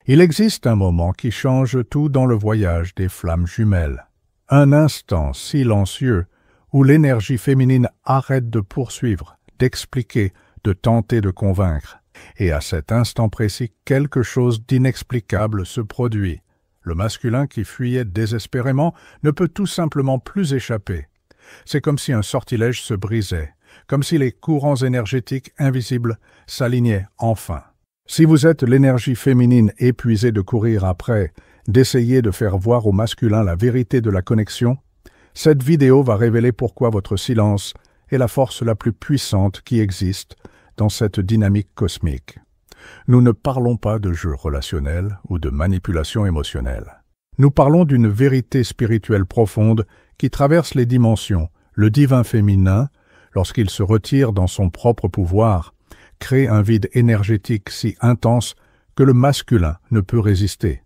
Il existe un moment qui change tout dans le voyage des flammes jumelles. Un instant silencieux où l'énergie féminine arrête de poursuivre, d'expliquer, de tenter de convaincre. Et à cet instant précis, quelque chose d'inexplicable se produit. Le masculin qui fuyait désespérément ne peut tout simplement plus échapper. C'est comme si un sortilège se brisait, comme si les courants énergétiques invisibles s'alignaient enfin. Si vous êtes l'énergie féminine épuisée de courir après, d'essayer de faire voir au masculin la vérité de la connexion, cette vidéo va révéler pourquoi votre silence est la force la plus puissante qui existe dans cette dynamique cosmique. Nous ne parlons pas de jeu relationnel ou de manipulation émotionnelle. Nous parlons d'une vérité spirituelle profonde qui traverse les dimensions. Le divin féminin, lorsqu'il se retire dans son propre pouvoir, crée un vide énergétique si intense que le masculin ne peut résister.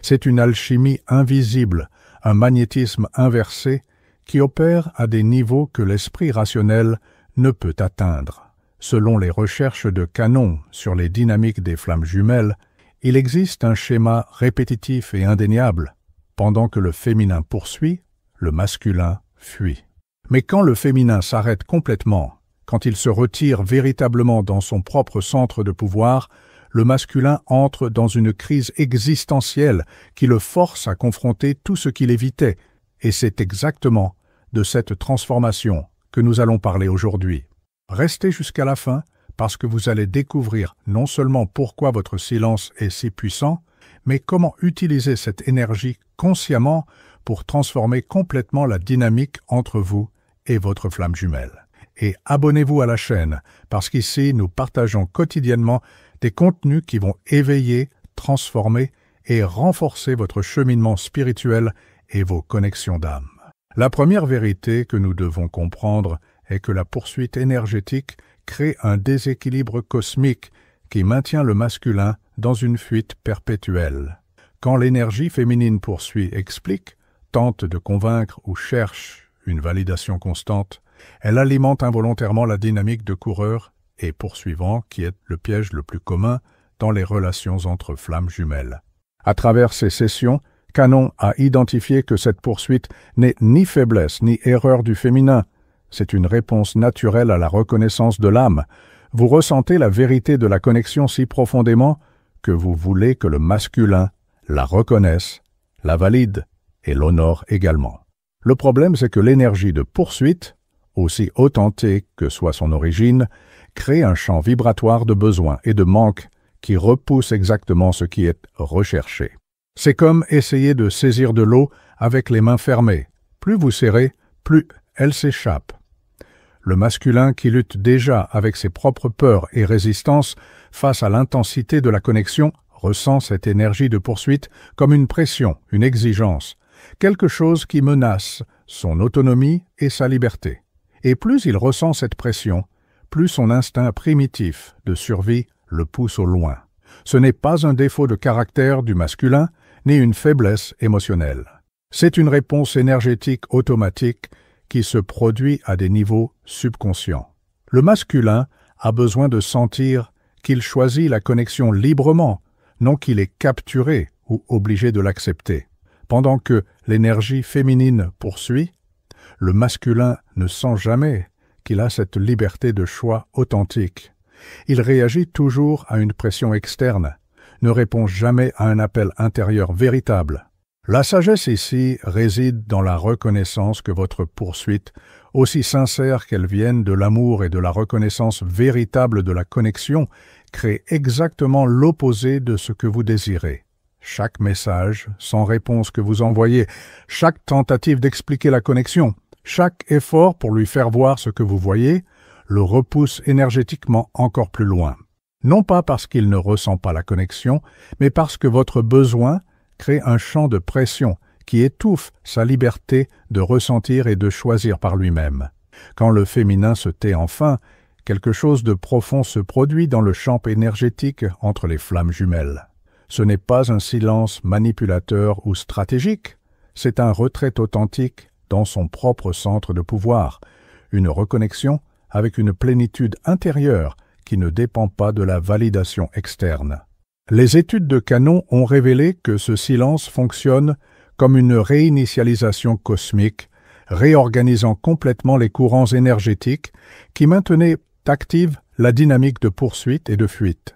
C'est une alchimie invisible, un magnétisme inversé qui opère à des niveaux que l'esprit rationnel ne peut atteindre. Selon les recherches de Canon sur les dynamiques des flammes jumelles, il existe un schéma répétitif et indéniable. Pendant que le féminin poursuit, le masculin fuit. Mais quand le féminin s'arrête complètement, quand il se retire véritablement dans son propre centre de pouvoir, le masculin entre dans une crise existentielle qui le force à confronter tout ce qu'il évitait, et c'est exactement de cette transformation que nous allons parler aujourd'hui. Restez jusqu'à la fin parce que vous allez découvrir non seulement pourquoi votre silence est si puissant, mais comment utiliser cette énergie consciemment pour transformer complètement la dynamique entre vous et votre flamme jumelle. Et abonnez-vous à la chaîne parce qu'ici nous partageons quotidiennement des contenus qui vont éveiller, transformer et renforcer votre cheminement spirituel et vos connexions d'âme. La première vérité que nous devons comprendre est que la poursuite énergétique crée un déséquilibre cosmique qui maintient le masculin dans une fuite perpétuelle. Quand l'énergie féminine poursuit, explique, tente de convaincre ou cherche une validation constante, elle alimente involontairement la dynamique de coureur et poursuivant qui est le piège le plus commun dans les relations entre flammes jumelles. À travers ces sessions, Canon a identifié que cette poursuite n'est ni faiblesse ni erreur du féminin. C'est une réponse naturelle à la reconnaissance de l'âme. Vous ressentez la vérité de la connexion si profondément que vous voulez que le masculin la reconnaisse, la valide et l'honore également. Le problème, c'est que l'énergie de poursuite, aussi authentique que soit son origine, crée un champ vibratoire de besoin et de manque qui repousse exactement ce qui est recherché. C'est comme essayer de saisir de l'eau avec les mains fermées. Plus vous serrez, plus elle s'échappe. Le masculin qui lutte déjà avec ses propres peurs et résistances face à l'intensité de la connexion ressent cette énergie de poursuite comme une pression, une exigence, quelque chose qui menace son autonomie et sa liberté. Et plus il ressent cette pression, plus son instinct primitif de survie le pousse au loin. Ce n'est pas un défaut de caractère du masculin, ni une faiblesse émotionnelle. C'est une réponse énergétique automatique qui se produit à des niveaux subconscients. Le masculin a besoin de sentir qu'il choisit la connexion librement, non qu'il est capturé ou obligé de l'accepter. Pendant que l'énergie féminine poursuit, le masculin ne sent jamais qu'il a cette liberté de choix authentique. Il réagit toujours à une pression externe, ne répond jamais à un appel intérieur véritable. La sagesse ici réside dans la reconnaissance que votre poursuite, aussi sincère qu'elle vienne de l'amour et de la reconnaissance véritable de la connexion, crée exactement l'opposé de ce que vous désirez. Chaque message sans réponse que vous envoyez, chaque tentative d'expliquer la connexion, chaque effort pour lui faire voir ce que vous voyez, le repousse énergétiquement encore plus loin. Non pas parce qu'il ne ressent pas la connexion, mais parce que votre besoin crée un champ de pression qui étouffe sa liberté de ressentir et de choisir par lui-même. Quand le féminin se tait enfin, quelque chose de profond se produit dans le champ énergétique entre les flammes jumelles. Ce n'est pas un silence manipulateur ou stratégique, c'est un retrait authentique dans son propre centre de pouvoir, une reconnexion avec une plénitude intérieure qui ne dépend pas de la validation externe. Les études de Canon ont révélé que ce silence fonctionne comme une réinitialisation cosmique, réorganisant complètement les courants énergétiques qui maintenaient active la dynamique de poursuite et de fuite.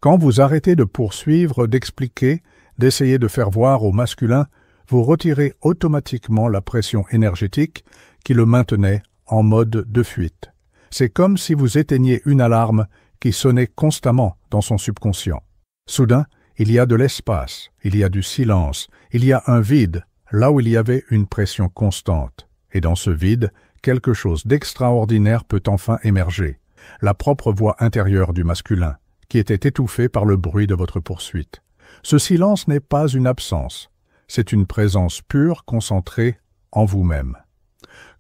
Quand vous arrêtez de poursuivre, d'expliquer, d'essayer de faire voir au masculin, vous retirez automatiquement la pression énergétique qui le maintenait en mode de fuite. C'est comme si vous éteigniez une alarme qui sonnait constamment dans son subconscient. Soudain, il y a de l'espace, il y a du silence, il y a un vide, là où il y avait une pression constante. Et dans ce vide, quelque chose d'extraordinaire peut enfin émerger, la propre voix intérieure du masculin, qui était étouffée par le bruit de votre poursuite. Ce silence n'est pas une absence, c'est une présence pure concentrée en vous-même.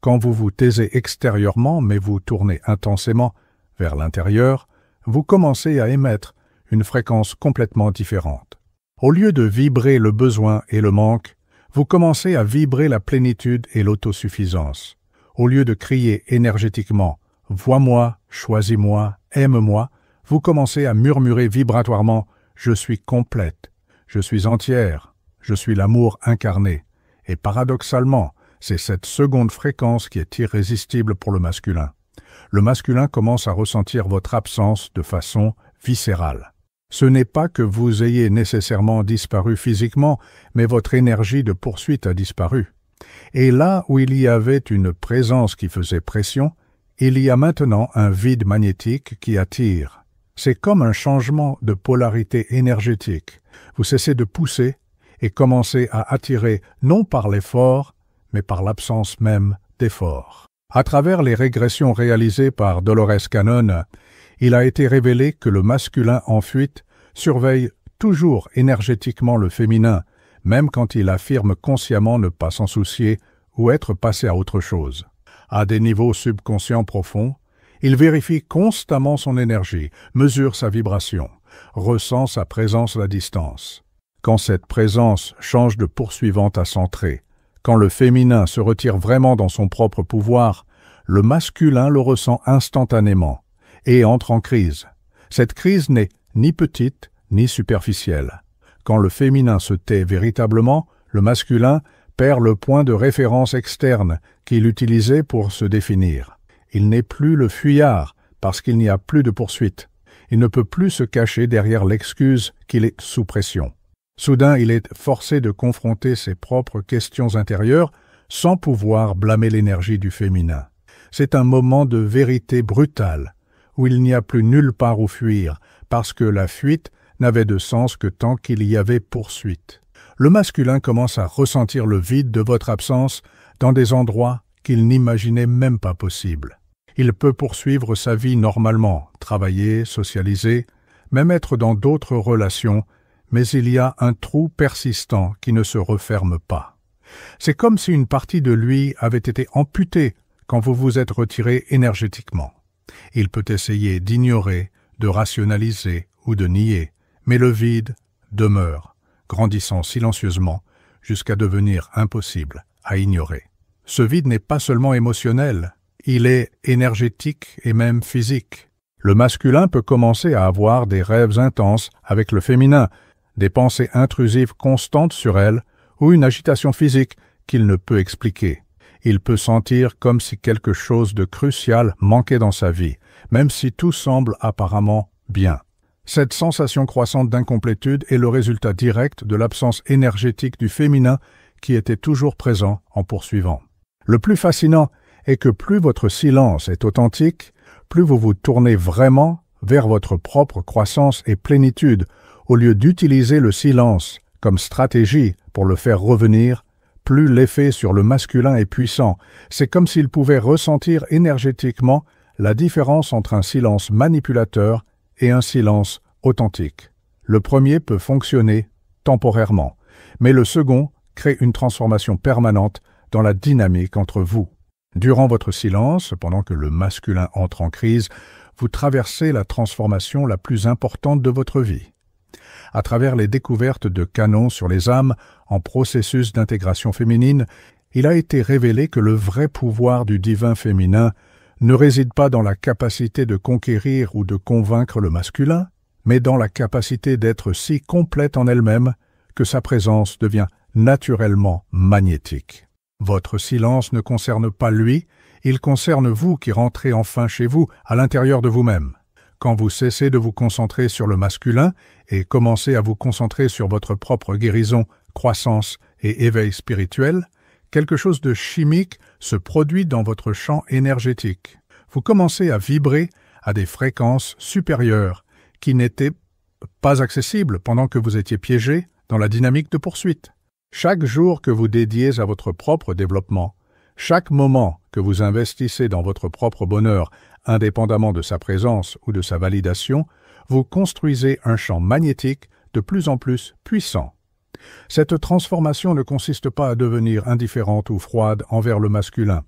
Quand vous vous taisez extérieurement, mais vous tournez intensément vers l'intérieur, vous commencez à émettre une fréquence complètement différente. Au lieu de vibrer le besoin et le manque, vous commencez à vibrer la plénitude et l'autosuffisance. Au lieu de crier énergétiquement « Vois-moi, choisis-moi, aime-moi », vous commencez à murmurer vibratoirement « Je suis complète, je suis entière, je suis l'amour incarné ». Et paradoxalement, c'est cette seconde fréquence qui est irrésistible pour le masculin. Le masculin commence à ressentir votre absence de façon viscérale. Ce n'est pas que vous ayez nécessairement disparu physiquement, mais votre énergie de poursuite a disparu. Et là où il y avait une présence qui faisait pression, il y a maintenant un vide magnétique qui attire. C'est comme un changement de polarité énergétique. Vous cessez de pousser et commencez à attirer non par l'effort, mais par l'absence même d'effort. À travers les régressions réalisées par Dolores Cannon, il a été révélé que le masculin en fuite surveille toujours énergétiquement le féminin, même quand il affirme consciemment ne pas s'en soucier ou être passé à autre chose. À des niveaux subconscients profonds, il vérifie constamment son énergie, mesure sa vibration, ressent sa présence à la distance. Quand cette présence change de poursuivante à centrée, quand le féminin se retire vraiment dans son propre pouvoir, le masculin le ressent instantanément et entre en crise. Cette crise n'est ni petite ni superficielle. Quand le féminin se tait véritablement, le masculin perd le point de référence externe qu'il utilisait pour se définir. Il n'est plus le fuyard parce qu'il n'y a plus de poursuite. Il ne peut plus se cacher derrière l'excuse qu'il est sous pression. Soudain, il est forcé de confronter ses propres questions intérieures sans pouvoir blâmer l'énergie du féminin. C'est un moment de vérité brutale, où il n'y a plus nulle part où fuir, parce que la fuite n'avait de sens que tant qu'il y avait poursuite. Le masculin commence à ressentir le vide de votre absence dans des endroits qu'il n'imaginait même pas possibles. Il peut poursuivre sa vie normalement, travailler, socialiser, même être dans d'autres relations, mais il y a un trou persistant qui ne se referme pas. C'est comme si une partie de lui avait été amputée quand vous vous êtes retiré énergétiquement. Il peut essayer d'ignorer, de rationaliser ou de nier, mais le vide demeure, grandissant silencieusement jusqu'à devenir impossible à ignorer. Ce vide n'est pas seulement émotionnel, il est énergétique et même physique. Le masculin peut commencer à avoir des rêves intenses avec le féminin, des pensées intrusives constantes sur elle ou une agitation physique qu'il ne peut expliquer. Il peut sentir comme si quelque chose de crucial manquait dans sa vie, même si tout semble apparemment bien. Cette sensation croissante d'incomplétude est le résultat direct de l'absence énergétique du féminin qui était toujours présent en poursuivant. Le plus fascinant est que plus votre silence est authentique, plus vous vous tournez vraiment vers votre propre croissance et plénitude, au lieu d'utiliser le silence comme stratégie pour le faire revenir, plus l'effet sur le masculin est puissant. C'est comme s'il pouvait ressentir énergétiquement la différence entre un silence manipulateur et un silence authentique. Le premier peut fonctionner temporairement, mais le second crée une transformation permanente dans la dynamique entre vous. Durant votre silence, pendant que le masculin entre en crise, vous traversez la transformation la plus importante de votre vie. À travers les découvertes de Canon sur les âmes en processus d'intégration féminine, il a été révélé que le vrai pouvoir du divin féminin ne réside pas dans la capacité de conquérir ou de convaincre le masculin, mais dans la capacité d'être si complète en elle-même que sa présence devient naturellement magnétique. Votre silence ne concerne pas lui, il concerne vous qui rentrez enfin chez vous, à l'intérieur de vous-même. Quand vous cessez de vous concentrer sur le masculin et commencez à vous concentrer sur votre propre guérison, croissance et éveil spirituel, quelque chose de chimique se produit dans votre champ énergétique. Vous commencez à vibrer à des fréquences supérieures qui n'étaient pas accessibles pendant que vous étiez piégé dans la dynamique de poursuite. Chaque jour que vous dédiez à votre propre développement, chaque moment que vous investissez dans votre propre bonheur, indépendamment de sa présence ou de sa validation, vous construisez un champ magnétique de plus en plus puissant. Cette transformation ne consiste pas à devenir indifférente ou froide envers le masculin.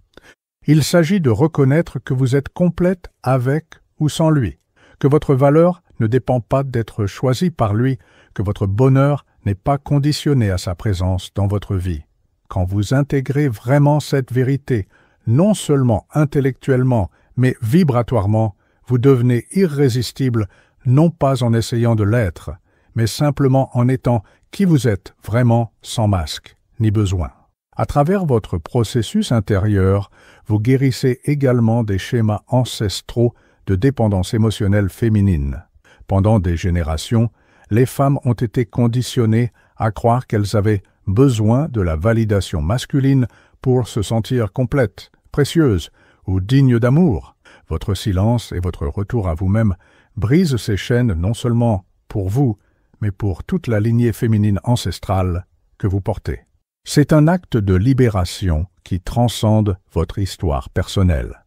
Il s'agit de reconnaître que vous êtes complète avec ou sans lui, que votre valeur ne dépend pas d'être choisie par lui, que votre bonheur n'est pas conditionné à sa présence dans votre vie. Quand vous intégrez vraiment cette vérité, non seulement intellectuellement, mais vibratoirement, vous devenez irrésistible, non pas en essayant de l'être, mais simplement en étant qui vous êtes vraiment sans masque, ni besoin. À travers votre processus intérieur, vous guérissez également des schémas ancestraux de dépendance émotionnelle féminine. Pendant des générations, les femmes ont été conditionnées à croire qu'elles avaient besoin de la validation masculine pour se sentir complètes, précieuses ou dignes d'amour. Votre silence et votre retour à vous-même brisent ces chaînes non seulement pour vous, mais pour toute la lignée féminine ancestrale que vous portez. C'est un acte de libération qui transcende votre histoire personnelle.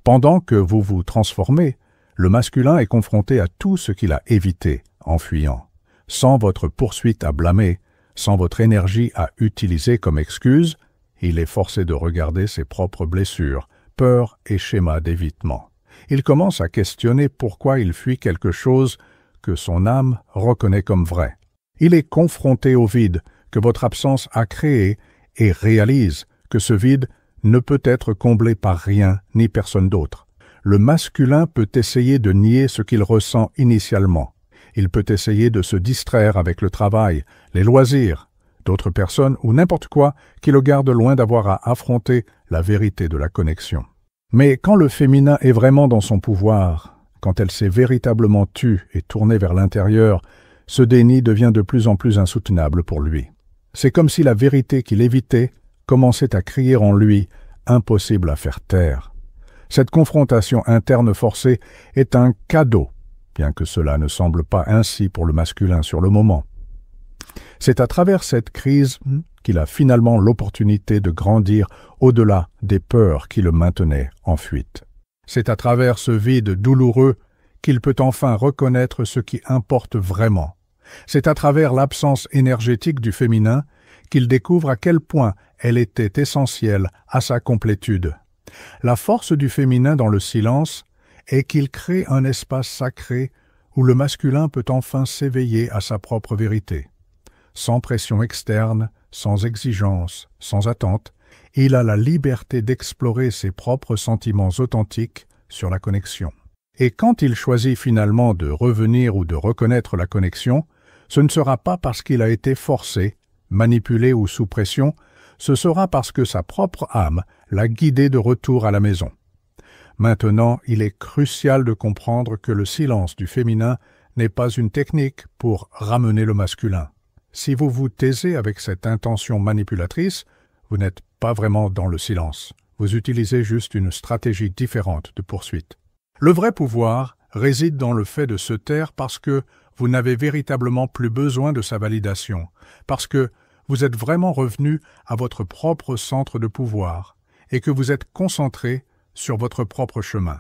Pendant que vous vous transformez, le masculin est confronté à tout ce qu'il a évité en fuyant. Sans votre poursuite à blâmer, sans votre énergie à utiliser comme excuse, il est forcé de regarder ses propres blessures, peurs et schémas d'évitement. Il commence à questionner pourquoi il fuit quelque chose que son âme reconnaît comme vrai. Il est confronté au vide que votre absence a créé et réalise que ce vide ne peut être comblé par rien ni personne d'autre. Le masculin peut essayer de nier ce qu'il ressent initialement. Il peut essayer de se distraire avec le travail, les loisirs, d'autres personnes ou n'importe quoi qui le garde loin d'avoir à affronter la vérité de la connexion. Mais quand le féminin est vraiment dans son pouvoir, quand elle s'est véritablement tue et tournée vers l'intérieur, ce déni devient de plus en plus insoutenable pour lui. C'est comme si la vérité qu'il évitait commençait à crier en lui, impossible à faire taire. Cette confrontation interne forcée est un cadeau, bien que cela ne semble pas ainsi pour le masculin sur le moment. C'est à travers cette crise qu'il a finalement l'opportunité de grandir au-delà des peurs qui le maintenaient en fuite. C'est à travers ce vide douloureux qu'il peut enfin reconnaître ce qui importe vraiment. C'est à travers l'absence énergétique du féminin qu'il découvre à quel point elle était essentielle à sa complétude. La force du féminin dans le silence est qu'il crée un espace sacré où le masculin peut enfin s'éveiller à sa propre vérité. Sans pression externe, sans exigence, sans attente, il a la liberté d'explorer ses propres sentiments authentiques sur la connexion. Et quand il choisit finalement de revenir ou de reconnaître la connexion, ce ne sera pas parce qu'il a été forcé, manipulé ou sous pression, ce sera parce que sa propre âme l'a guidé de retour à la maison. Maintenant, il est crucial de comprendre que le silence du féminin n'est pas une technique pour ramener le masculin. Si vous vous taisez avec cette intention manipulatrice, vous n'êtes pas vraiment dans le silence. Vous utilisez juste une stratégie différente de poursuite. Le vrai pouvoir réside dans le fait de se taire parce que vous n'avez véritablement plus besoin de sa validation, parce que vous êtes vraiment revenu à votre propre centre de pouvoir et que vous êtes concentré sur votre propre chemin.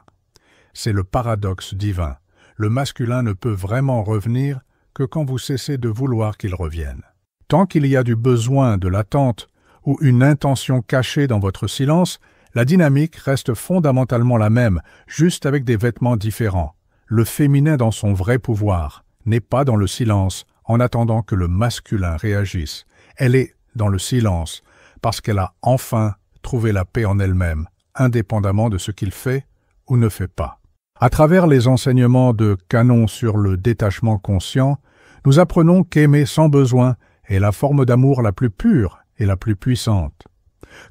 C'est le paradoxe divin. Le masculin ne peut vraiment revenir que quand vous cessez de vouloir qu'il revienne. Tant qu'il y a du besoin, de l'attente ou une intention cachée dans votre silence, la dynamique reste fondamentalement la même, juste avec des vêtements différents. Le féminin dans son vrai pouvoir n'est pas dans le silence en attendant que le masculin réagisse. Elle est dans le silence parce qu'elle a enfin trouvé la paix en elle-même, indépendamment de ce qu'il fait ou ne fait pas. À travers les enseignements de Canon sur le détachement conscient, nous apprenons qu'aimer sans besoin est la forme d'amour la plus pure et la plus puissante.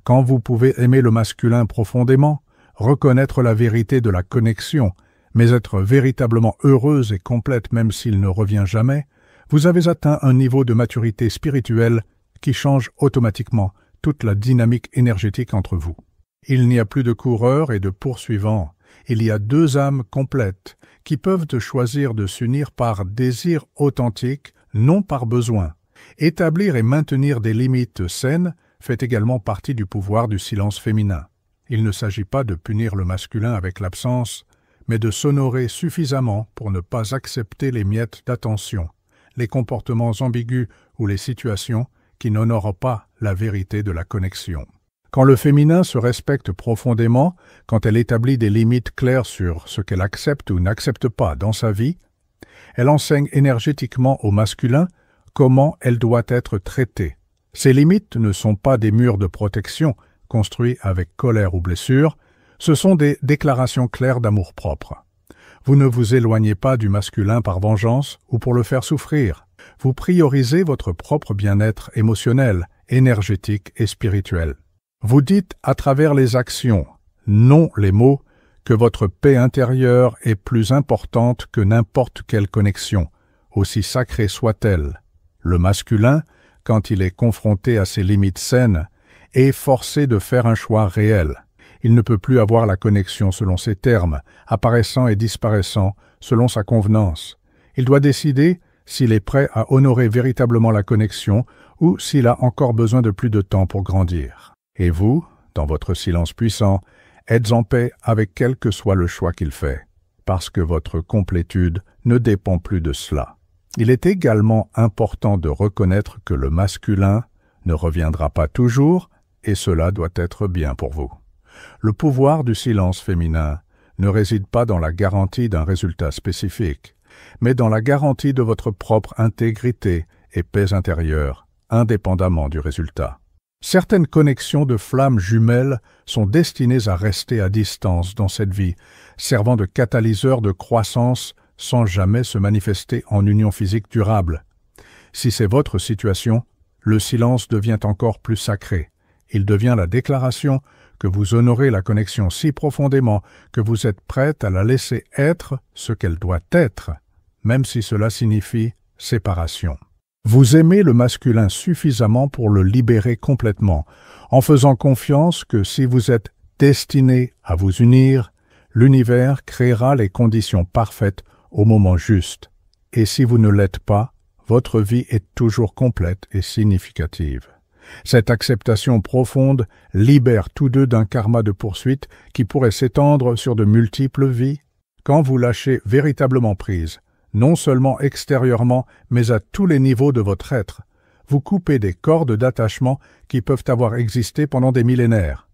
Quand vous pouvez aimer le masculin profondément, reconnaître la vérité de la connexion, mais être véritablement heureuse et complète même s'il ne revient jamais, vous avez atteint un niveau de maturité spirituelle qui change automatiquement toute la dynamique énergétique entre vous. Il n'y a plus de coureurs et de poursuivants, il y a deux âmes complètes qui peuvent choisir de s'unir par désir authentique, non par besoin. Établir et maintenir des limites saines fait également partie du pouvoir du silence féminin. Il ne s'agit pas de punir le masculin avec l'absence, mais de s'honorer suffisamment pour ne pas accepter les miettes d'attention, les comportements ambigus ou les situations qui n'honorent pas la vérité de la connexion. Quand le féminin se respecte profondément, quand elle établit des limites claires sur ce qu'elle accepte ou n'accepte pas dans sa vie, elle enseigne énergétiquement au masculin comment elle doit être traitée. Ces limites ne sont pas des murs de protection construits avec colère ou blessure, ce sont des déclarations claires d'amour-propre. Vous ne vous éloignez pas du masculin par vengeance ou pour le faire souffrir. Vous priorisez votre propre bien-être émotionnel, énergétique et spirituel. Vous dites à travers les actions, non les mots, que votre paix intérieure est plus importante que n'importe quelle connexion, aussi sacrée soit-elle. Le masculin, quand il est confronté à ses limites saines, est forcé de faire un choix réel. Il ne peut plus avoir la connexion selon ses termes, apparaissant et disparaissant selon sa convenance. Il doit décider s'il est prêt à honorer véritablement la connexion ou s'il a encore besoin de plus de temps pour grandir. Et vous, dans votre silence puissant, êtes en paix avec quel que soit le choix qu'il fait, parce que votre complétude ne dépend plus de cela. Il est également important de reconnaître que le masculin ne reviendra pas toujours, et cela doit être bien pour vous. Le pouvoir du silence féminin ne réside pas dans la garantie d'un résultat spécifique, mais dans la garantie de votre propre intégrité et paix intérieure, indépendamment du résultat. Certaines connexions de flammes jumelles sont destinées à rester à distance dans cette vie, servant de catalyseur de croissance sans jamais se manifester en union physique durable. Si c'est votre situation, le silence devient encore plus sacré. Il devient la déclaration que vous honorez la connexion si profondément que vous êtes prête à la laisser être ce qu'elle doit être, même si cela signifie séparation. Vous aimez le masculin suffisamment pour le libérer complètement, en faisant confiance que si vous êtes destiné à vous unir, l'univers créera les conditions parfaites au moment juste. Et si vous ne l'êtes pas, votre vie est toujours complète et significative. Cette acceptation profonde libère tous deux d'un karma de poursuite qui pourrait s'étendre sur de multiples vies. Quand vous lâchez véritablement prise, non seulement extérieurement, mais à tous les niveaux de votre être, vous coupez des cordes d'attachement qui peuvent avoir existé pendant des millénaires.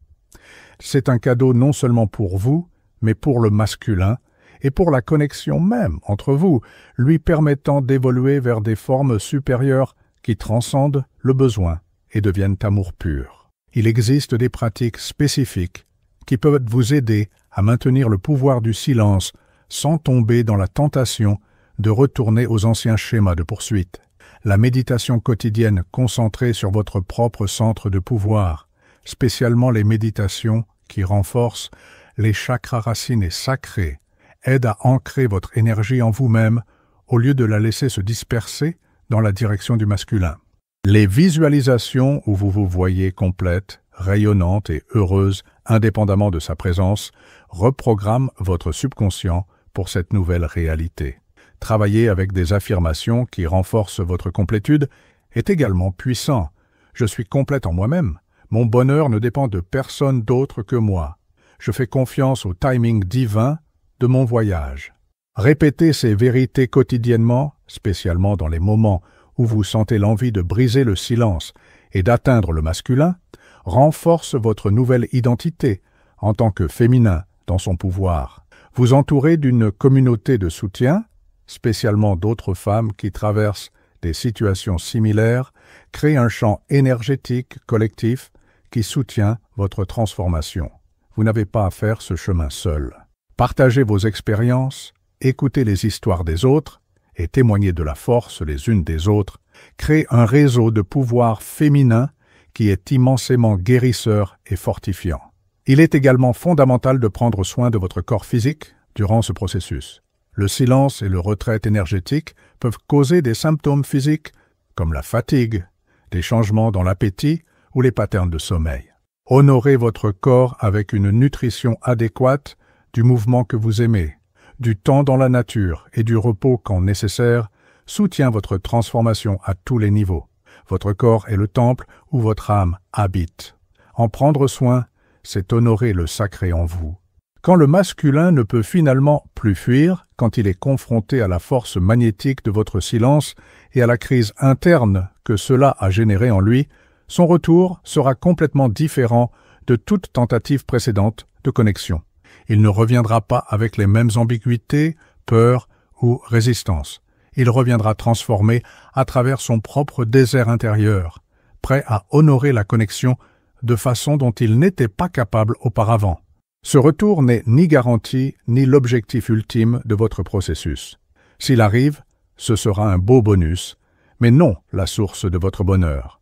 C'est un cadeau non seulement pour vous, mais pour le masculin, et pour la connexion même entre vous, lui permettant d'évoluer vers des formes supérieures qui transcendent le besoin et deviennent amour pur. Il existe des pratiques spécifiques qui peuvent vous aider à maintenir le pouvoir du silence sans tomber dans la tentation de retourner aux anciens schémas de poursuite. La méditation quotidienne concentrée sur votre propre centre de pouvoir, spécialement les méditations qui renforcent les chakras racines et sacrés, aide à ancrer votre énergie en vous-même au lieu de la laisser se disperser dans la direction du masculin. Les visualisations où vous vous voyez complète, rayonnante et heureuse indépendamment de sa présence reprogramment votre subconscient pour cette nouvelle réalité. Travailler avec des affirmations qui renforcent votre complétude est également puissant. Je suis complète en moi-même. Mon bonheur ne dépend de personne d'autre que moi. Je fais confiance au timing divin de mon voyage. Répétez ces vérités quotidiennement, spécialement dans les moments où vous sentez l'envie de briser le silence et d'atteindre le masculin, renforce votre nouvelle identité en tant que féminin dans son pouvoir. Vous entourez d'une communauté de soutien, spécialement d'autres femmes qui traversent des situations similaires, crée un champ énergétique collectif qui soutient votre transformation. Vous n'avez pas à faire ce chemin seul. Partagez vos expériences, écoutez les histoires des autres et témoignez de la force les unes des autres. Créez un réseau de pouvoir féminin qui est immensément guérisseur et fortifiant. Il est également fondamental de prendre soin de votre corps physique durant ce processus. Le silence et le retrait énergétique peuvent causer des symptômes physiques comme la fatigue, des changements dans l'appétit ou les patterns de sommeil. Honorez votre corps avec une nutrition adéquate, du mouvement que vous aimez, du temps dans la nature et du repos quand nécessaire soutient votre transformation à tous les niveaux. Votre corps est le temple où votre âme habite. En prendre soin, c'est honorer le sacré en vous. Quand le masculin ne peut finalement plus fuir, quand il est confronté à la force magnétique de votre silence et à la crise interne que cela a générée en lui, son retour sera complètement différent de toute tentative précédente de connexion. Il ne reviendra pas avec les mêmes ambiguïtés, peurs ou résistances. Il reviendra transformé à travers son propre désert intérieur, prêt à honorer la connexion de façon dont il n'était pas capable auparavant. Ce retour n'est ni garanti ni l'objectif ultime de votre processus. S'il arrive, ce sera un beau bonus, mais non la source de votre bonheur.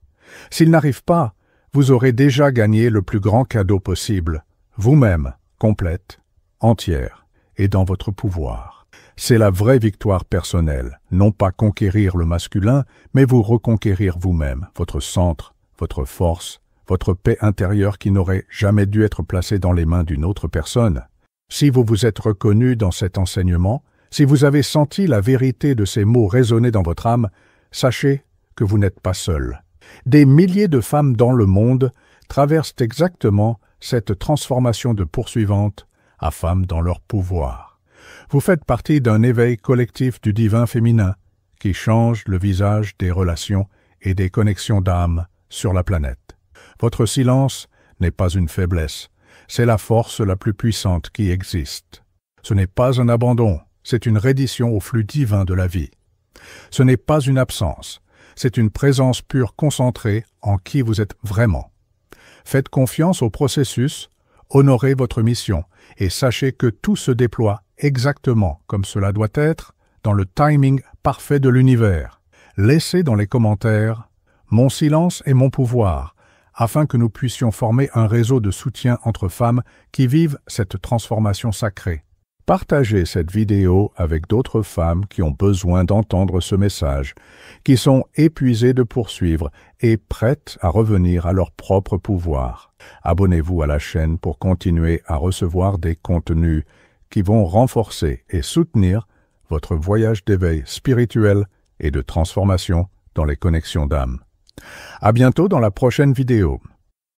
S'il n'arrive pas, vous aurez déjà gagné le plus grand cadeau possible, vous-même, complète, entière et dans votre pouvoir. C'est la vraie victoire personnelle, non pas conquérir le masculin, mais vous reconquérir vous-même, votre centre, votre force, votre paix intérieure qui n'aurait jamais dû être placée dans les mains d'une autre personne. Si vous vous êtes reconnu dans cet enseignement, si vous avez senti la vérité de ces mots résonner dans votre âme, sachez que vous n'êtes pas seul. Des milliers de femmes dans le monde traversent exactement cette transformation de poursuivante à femmes dans leur pouvoir. Vous faites partie d'un éveil collectif du divin féminin qui change le visage des relations et des connexions d'âme sur la planète. Votre silence n'est pas une faiblesse, c'est la force la plus puissante qui existe. Ce n'est pas un abandon, c'est une reddition au flux divin de la vie. Ce n'est pas une absence, c'est une présence pure concentrée en qui vous êtes vraiment. Faites confiance au processus, honorez votre mission et sachez que tout se déploie exactement comme cela doit être dans le timing parfait de l'univers. Laissez dans les commentaires « Mon silence est mon pouvoir » afin que nous puissions former un réseau de soutien entre femmes qui vivent cette transformation sacrée. Partagez cette vidéo avec d'autres femmes qui ont besoin d'entendre ce message, qui sont épuisées de poursuivre et prêtes à revenir à leur propre pouvoir. Abonnez-vous à la chaîne pour continuer à recevoir des contenus qui vont renforcer et soutenir votre voyage d'éveil spirituel et de transformation dans les connexions d'âme. À bientôt dans la prochaine vidéo.